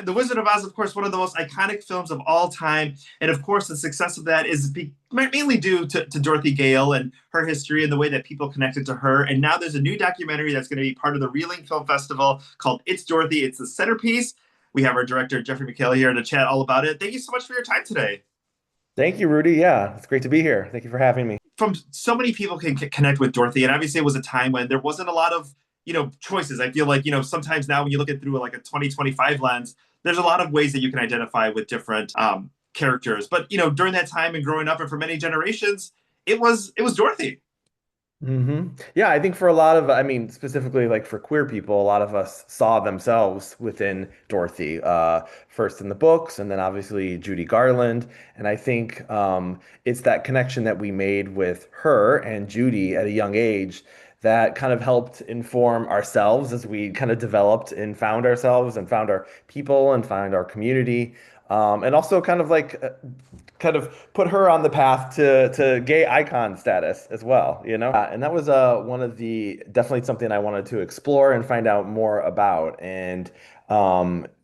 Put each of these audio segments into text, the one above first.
The Wizard of Oz, of course, one of the most iconic films of all time. And of course, the success of that is mainly due to Dorothy Gale and her history and the way that people connected to her. And now there's a new documentary that's going to be part of the Reeling Film Festival called It's Dorothy. It's the centerpiece. We have our director, Jeffrey McHale, here to chat all about it. Thank you so much for your time today. Thank you, Rudy. Yeah, it's great to be here. Thank you for having me. From so many people can connect with Dorothy, and obviously it was a time when there wasn't a lot of choices. I feel like sometimes now when you look at through like a 2025 lens, there's a lot of ways that you can identify with different characters. But during that time and growing up, and for many generations, it was Dorothy. Yeah, I think for a lot of, I mean, specifically like for queer people, a lot of us saw themselves within Dorothy, first in the books, and then obviously Judy Garland. And I think it's that connection that we made with her and Judy at a young age that kind of helped inform ourselves as we kind of developed and found ourselves and found our people and found our community. And also kind of put her on the path to gay icon status as well, you know? And that was one of the definitely something I wanted to explore and find out more about. And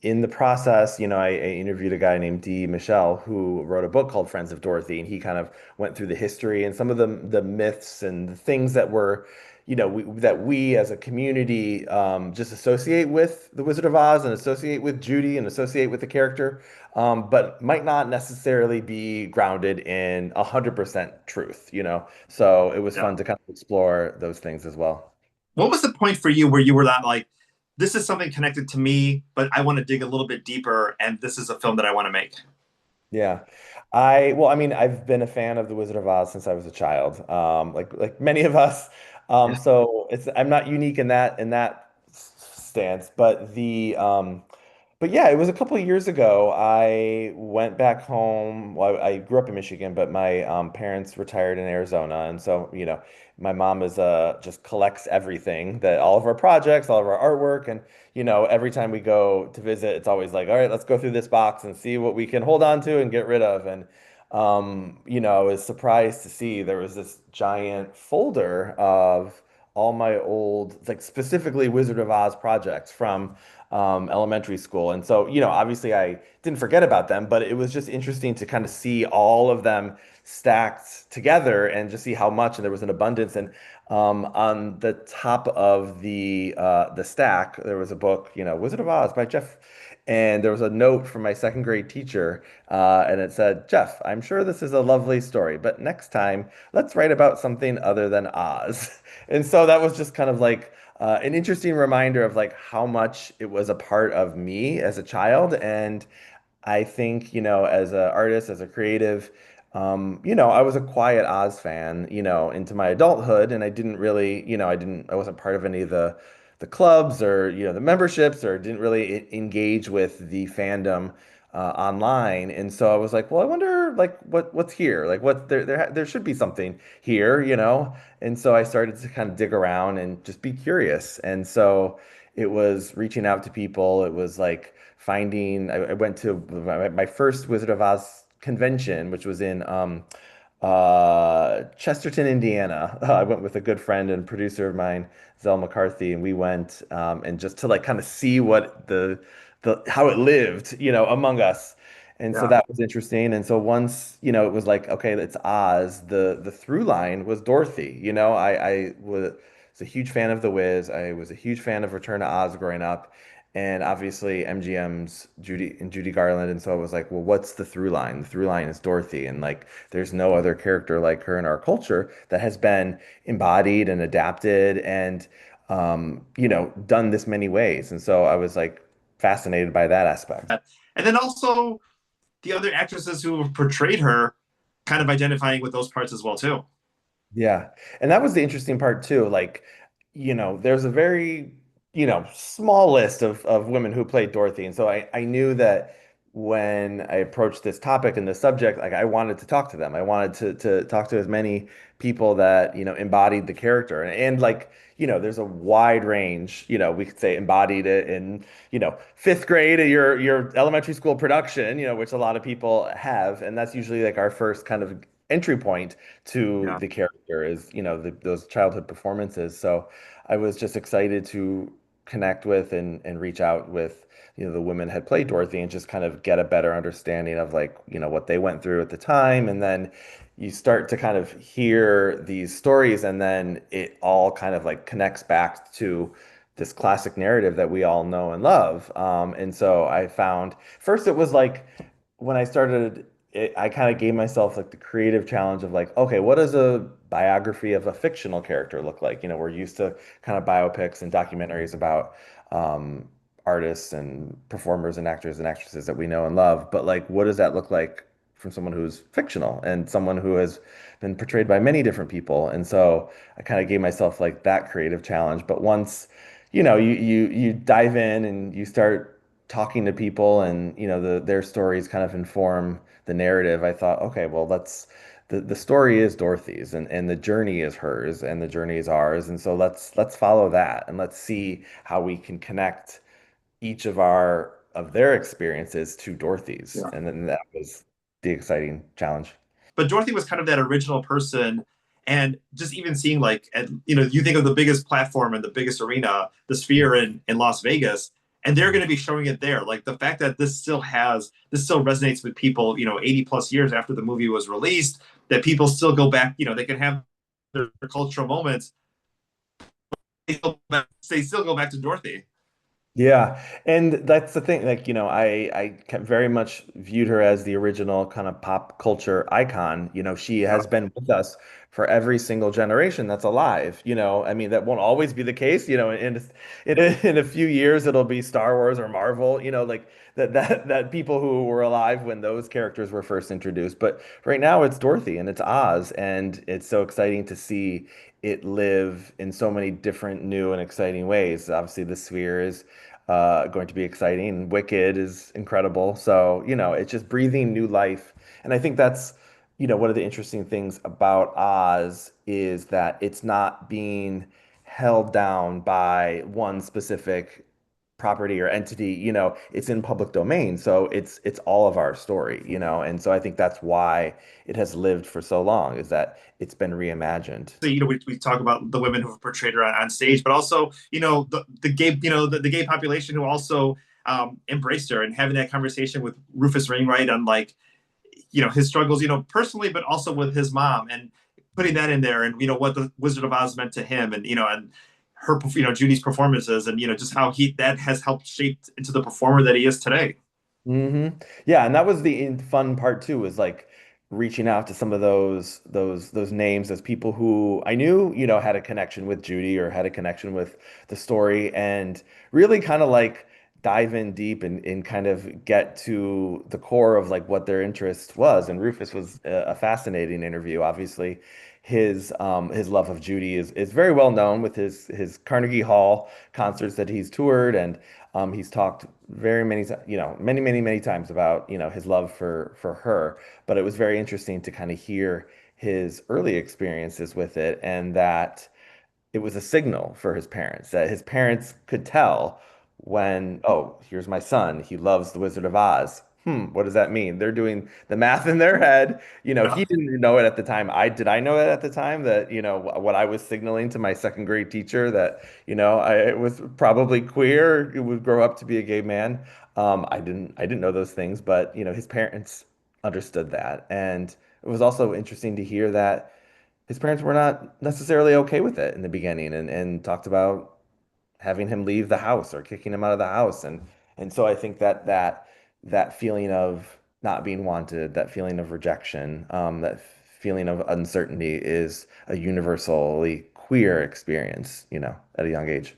in the process, I interviewed a guy named D. Michelle who wrote a book called Friends of Dorothy, and he kind of went through the history and some of the myths and the things that were that we as a community just associate with the Wizard of Oz and associate with Judy and associate with the character, but might not necessarily be grounded in 100% truth, you know? So it was Yeah. fun to kind of explore those things as well. What was the point for you where you were not like, this is something connected to me, but I want to dig a little bit deeper, and this is a film that I want to make? Yeah. I mean, I've been a fan of The Wizard of Oz since I was a child, like many of us. Yeah. So I'm not unique in that stance, but yeah, it was a couple of years ago. I went back home. Well, I grew up in Michigan, but my parents retired in Arizona, and so my mom is just collects everything that all of our projects, all of our artwork, and every time we go to visit, it's always like, all right, let's go through this box and see what we can hold on to and get rid of. And I was surprised to see there was this giant folder of all my old, like specifically Wizard of Oz projects from elementary school. And so, obviously I didn't forget about them, but it was just interesting to kind of see all of them stacked together and just see how much, and there was an abundance. And on the top of the stack, there was a book, Wizard of Oz by Jeff. And there was a note from my second grade teacher, and it said, Jeff, I'm sure this is a lovely story, but next time, let's write about something other than Oz. And so that was just kind of like an interesting reminder of like how much it was a part of me as a child. And I think, as an artist, as a creative, I was a quiet Oz fan, into my adulthood, and I didn't really, I wasn't part of any of the clubs or the memberships, or didn't really engage with the fandom online. And so I was like, well, I wonder like what's here, like what there should be something here, And so I started to kind of dig around and just be curious. And so it was reaching out to people. It was like finding. I went to my first Wizard of Oz convention, which was in Chesterton, Indiana. I went with a good friend and producer of mine, Zell McCarthy, and we went and just to like kind of see what the how it lived, among us. And so Yeah. that was interesting. And so once, it was like, okay, it's Oz. The through line was Dorothy. I was a huge fan of The Wiz. I was a huge fan of Return to Oz growing up. And obviously MGM's Judy Garland. And so I was like, well, what's the through line? The through line is Dorothy. And like there's no other character like her in our culture that has been embodied and adapted and done this many ways. And so I was like fascinated by that aspect. And then also the other actresses who portrayed her, kind of identifying with those parts as well too. Yeah. And that was the interesting part too. Like, there's a very, small list of women who played Dorothy. And so I knew that when I approached this topic and this subject, like I wanted to talk to them. I wanted to talk to as many people that, embodied the character. And like, there's a wide range, we could say embodied it in, fifth grade at your elementary school production, which a lot of people have. And that's usually like our first kind of entry point to Yeah. the character is, those childhood performances. So I was just excited to connect with and reach out with, the women had played Dorothy and just kind of get a better understanding of like, what they went through at the time. And then you start to kind of hear these stories and then it all kind of like connects back to this classic narrative that we all know and love. And so I found first it was like when I started I kind of gave myself like the creative challenge of like, okay, what does a biography of a fictional character look like? We're used to kind of biopics and documentaries about um, artists and performers and actors and actresses that we know and love, but like, what does that look like from someone who's fictional and someone who has been portrayed by many different people? And so I kind of gave myself like that creative challenge. But once, you dive in and you start talking to people and their stories kind of inform the narrative. I thought, okay, well, the story is Dorothy's and the journey is hers and the journey is ours. And so let's follow that and let's see how we can connect each of their experiences to Dorothy's. Yeah. And then that was the exciting challenge. But Dorothy was kind of that original person. And just even seeing like, you think of the biggest platform and the biggest arena, the Sphere in Las Vegas, and they're going to be showing it there. Like the fact that this still resonates with people, 80 plus years after the movie was released, that people still go back, they can have their cultural moments. They still go back to Dorothy. Yeah, and that's the thing. Like, very much viewed her as the original kind of pop culture icon. She has been with us for every single generation that's alive. I mean, that won't always be the case. In a few years, it'll be Star Wars or Marvel. Like that people who were alive when those characters were first introduced. But right now, it's Dorothy and it's Oz, and it's so exciting to see it live in so many different new and exciting ways. Obviously, the Sphere is going to be exciting. Wicked is incredible. So, it's just breathing new life. And I think that's, one of the interesting things about Oz is that it's not being held down by one specific property or entity. It's in public domain. So it's all of our story. And so I think that's why it has lived for so long, is that it's been reimagined. So, we talk about the women who have portrayed her on stage, but also, the gay, the gay population who also embraced her, and having that conversation with Rufus Wainwright on like, his struggles, personally, but also with his mom, and putting that in there, and what the Wizard of Oz meant to him, and her, Judy's performances, and just how that has helped shape into the performer that he is today. Yeah, and that was the fun part too, was like reaching out to some of those names as people who I knew, had a connection with Judy or had a connection with the story and really kind of like dive in deep and kind of get to the core of like what their interest was. And Rufus was a fascinating interview. Obviously, his love of Judy is very well known with his Carnegie Hall concerts that he's toured and he's talked very many, many, many, many times about, his love for her. But it was very interesting to kind of hear his early experiences with it and that it was a signal for his parents that his parents could tell when, oh, here's my son. He loves The Wizard of Oz. What does that mean? They're doing the math in their head. Yeah. He didn't know it at the time. I know it at the time that, what I was signaling to my second grade teacher that, I was probably queer, it would grow up to be a gay man. I didn't know those things, but, his parents understood that. And it was also interesting to hear that his parents were not necessarily okay with it in the beginning and talked about having him leave the house or kicking him out of the house. And so I think that feeling of not being wanted, that feeling of rejection, that feeling of uncertainty is a universally queer experience, at a young age.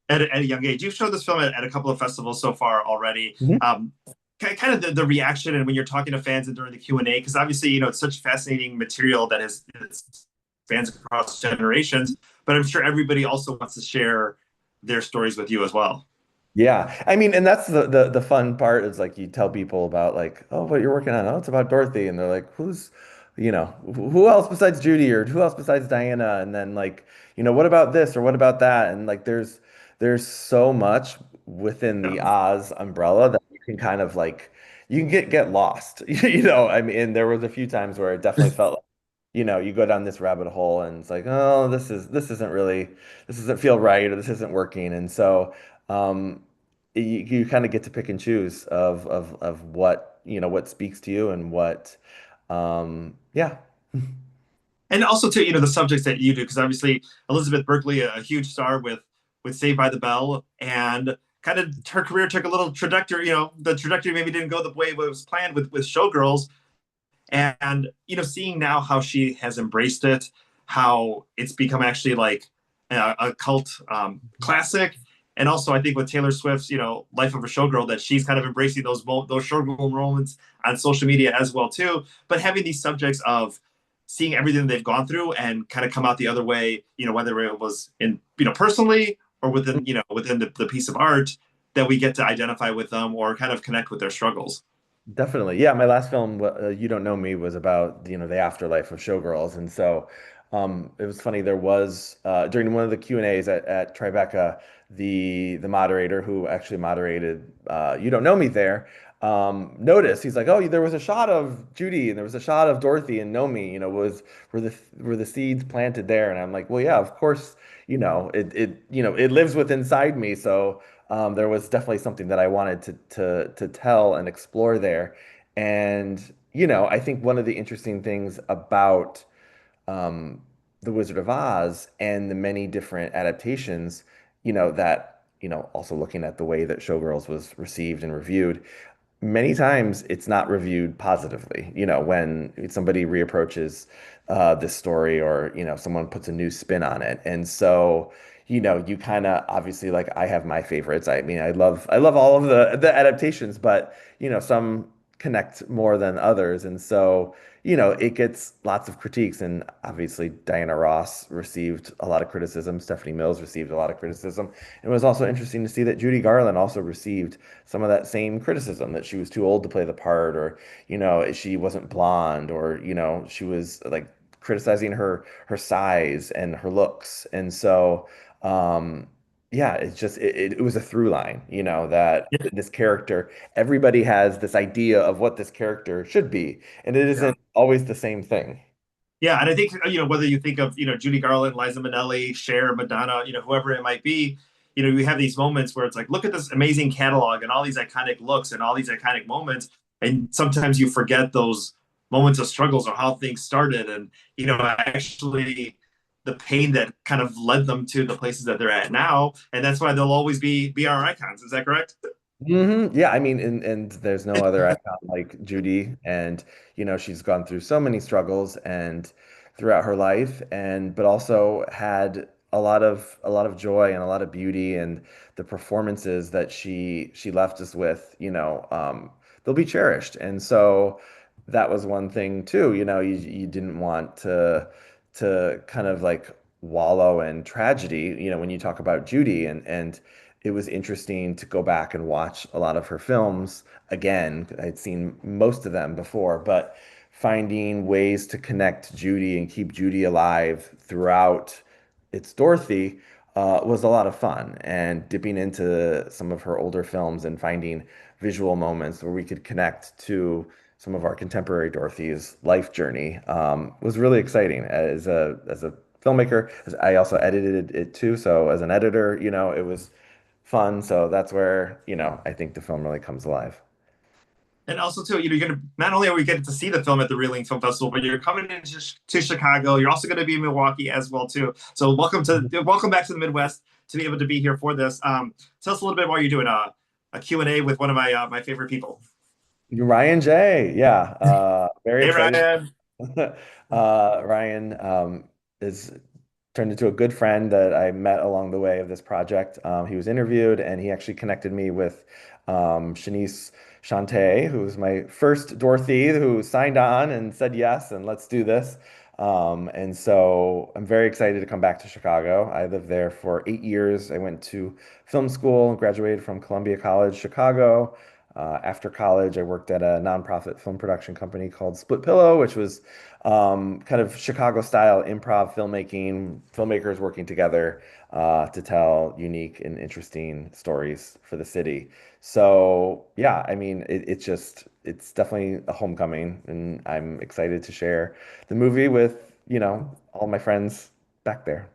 At a young age. You've shown this film at a couple of festivals so far already. Mhm. Kind of the reaction, and when you're talking to fans and during the Q&A, because obviously, it's such fascinating material that has fans across generations, but I'm sure everybody also wants to share their stories with you as well. Yeah. I mean, and that's the fun part is like you tell people about like, oh, what you're working on. Oh, it's about Dorothy. And they're like, who else besides Judy or who else besides Diana? And then like, what about this or what about that? And like there's so much within the Yeah. Oz umbrella that you can kind of like you can get lost. I mean, and there was a few times where it definitely felt like you go down this rabbit hole and it's like, oh, this doesn't feel right or this isn't working. And so you kind of get to pick and choose of what, what speaks to you and yeah. And also too, the subjects that you do, because obviously Elizabeth Berkley, a huge star with Saved by the Bell, and kind of her career took a little trajectory. The trajectory maybe didn't go the way it was planned with Showgirls, and seeing now how she has embraced it, how it's become actually like a cult classic. And also, I think with Taylor Swift's, Life of a Showgirl, that she's kind of embracing those showgirl moments on social media as well too. But having these subjects of seeing everything they've gone through and kind of come out the other way, whether it was in personally or within the piece of art, that we get to identify with them or kind of connect with their struggles. Definitely. Yeah, my last film, You Don't Know Me, was about, the afterlife of showgirls. And so it was funny. There was during one of the Q&As at Tribeca, the moderator who actually moderated You Don't Know Me there noticed, he's like, oh, there was a shot of Judy and there was a shot of Dorothy and Nomi, were the seeds planted there. And I'm like, well, yeah, of course, it lives with inside me. So there was definitely something that I wanted to tell and explore there. And, I think one of the interesting things about um, The Wizard of Oz and the many different adaptations, also looking at the way that Showgirls was received and reviewed, many times it's not reviewed positively. When somebody reapproaches this story or, someone puts a new spin on it. And so, you kind of obviously like I have my favorites. I mean, I love all of the adaptations, but some connect more than others. And so, it gets lots of critiques. And obviously Diana Ross received a lot of criticism. Stephanie Mills received a lot of criticism. It was also interesting to see that Judy Garland also received some of that same criticism that she was too old to play the part, or she wasn't blonde, or she was like criticizing her size and her looks. And so yeah, it was a through line, that this character, everybody has this idea of what this character should be, and it Yeah. isn't always the same thing. Yeah, and I think whether you think of Judy Garland, Liza Minnelli, Cher, Madonna, whoever it might be, you have these moments where it's like, look at this amazing catalog and all these iconic looks and all these iconic moments, and sometimes you forget those moments of struggles or how things started, and actually the pain that kind of led them to the places that they're at now, and that's why they'll always be our icons. Is that correct? Yeah, I mean, and there's no other icon like Judy, and she's gone through so many struggles and throughout her life, and but also had a lot of joy and a lot of beauty, and the performances that she left us with, they'll be cherished. And so that was one thing too, you didn't want to kind of like wallow in tragedy, when you talk about Judy, and it was interesting to go back and watch a lot of her films again. I'd seen most of them before, but finding ways to connect Judy and keep Judy alive throughout its Dorothy was a lot of fun. And dipping into some of her older films and finding visual moments where we could connect to some of our contemporary Dorothy's life journey was really exciting. As a filmmaker, I also edited it too. So as an editor, it was fun. So that's where, I think the film really comes alive. And also too, you're gonna not only are we getting to see the film at the Reeling Film Festival, but you're coming into to Chicago. You're also going to be in Milwaukee as well too. So welcome back to the Midwest to be able to be here for this. Tell us a little bit while you're doing a Q&A with one of my favorite people. Ryan J. Yeah, very Hey excited. Ryan. Ryan is turned into a good friend that I met along the way of this project. He was interviewed, and he actually connected me with Shanice Shante, who was my first Dorothy, who signed on and said yes, and let's do this. And so I'm very excited to come back to Chicago. I lived there for 8 years. I went to film school and graduated from Columbia College, Chicago. After college, I worked at a nonprofit film production company called Split Pillow, which was kind of Chicago style improv filmmaking, filmmakers working together to tell unique and interesting stories for the city. So yeah, I mean, it's definitely a homecoming, and I'm excited to share the movie with all my friends back there.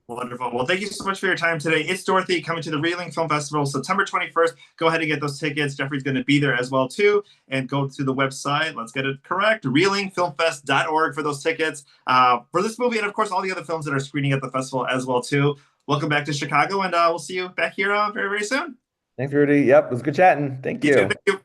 Wonderful. Well, thank you so much for your time today. It's Dorothy coming to the Reeling Film Festival September 21st. Go ahead and get those tickets. Jeffrey's going to be there as well, too. And go to the website. Let's get it correct. reelingfilmfest.org for those tickets for this movie. And, of course, all the other films that are screening at the festival as well, too. Welcome back to Chicago. And we'll see you back here very, very soon. Thanks, Rudy. Yep, it was good chatting. Thank You too. you. Thank you.